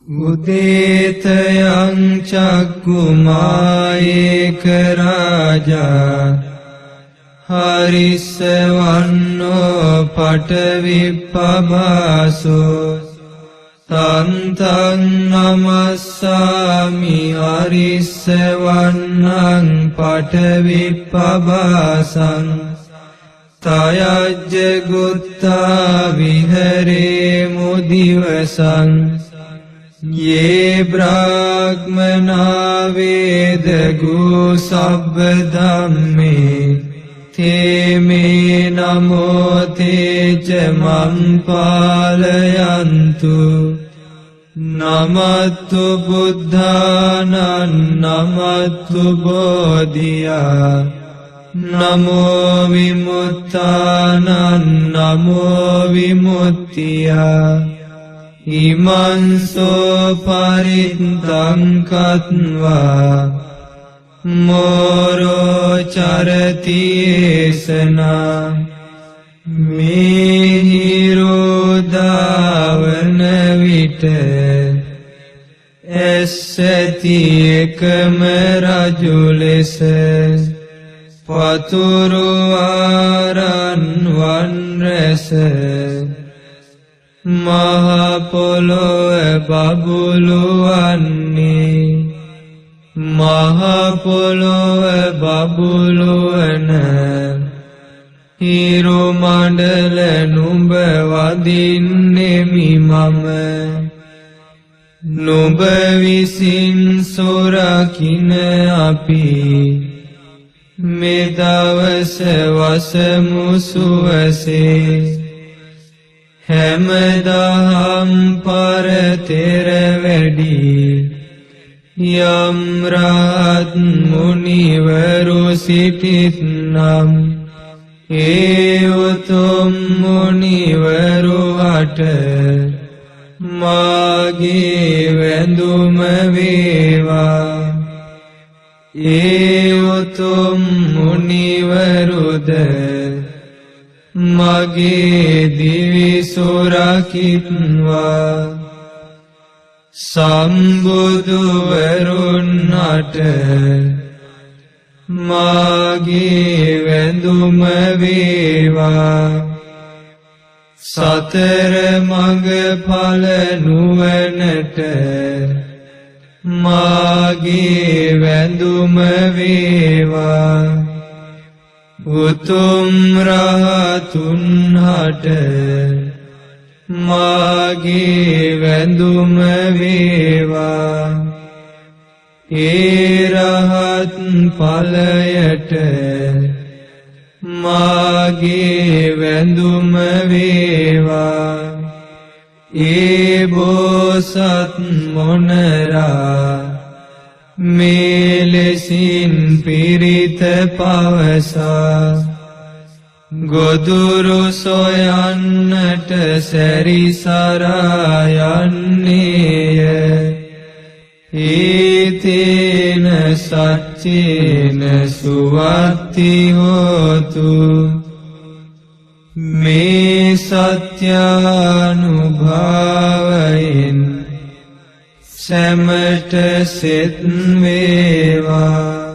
උදේතයං චක්කුමායේක රාජා හරිස්සවන්නෝ පඨවිප්පබාසෝ තන්තං නමස්සාමි හරිස්සවන්නං පඨවිප්පබාසං තයජ්ජ ගුත්තා විහරේ මුදිවසං යේ බ්‍රාහ්මනා වේදගෝ සබ්බ ධම්මේ තේ මේ නමෝ තේච මං පාලයන්තු නමත්තු බුද්ධානං නමත්තු බෝධියා නමෝ විමුක්තානං නමෝ විමුක්තියා ඉමන්සෝ පරිත්තං කତ୍වා මෝරෝ චරති ඒසනා මිහිරෝදාවන විට ඇස්සති එකම රජු ලෙස පතුරු ආරන් වන් රැස මහ පොළොව බබළු වන්නේ මහ පොළොව බබළු වන හිරු මණ්ඩල නුඹ වදින්නෙමි මම නුඹ විසින් සොරකින අපි මෙදවස වසමු සුවසේ හැමදාම් පරතෙර වැඩි යම් රහත් මුනිවරු සිටිත්නම් ඒ උතුම් මුනිවරු අට මාගේ වැඳුම වේවා ඒ උතුම් මුනිවරුද මගේ දිවි සුරකිත්වා සම්බුදුවරුන් අට මාගේ වැඳුම වේවා සතර මඟ ඵල නුවණට මාගේ වැඳුම වේවා උතුම් රහතුන් හට මාගේ වැඳුම වේවා ඒ රහත් ඵලයට මාගේ වැඳුම වේවා ඒ බෝසත් මොනරා මේලෙසින් පිරිත පවසා ගොදුරු සොයන්නට සැරිසරා යන්නේය ඊතේන සච්චේන සුවත්ති හෝතු මේ සත්‍යානුභාවයෙන් සැමට සෙත් වේවා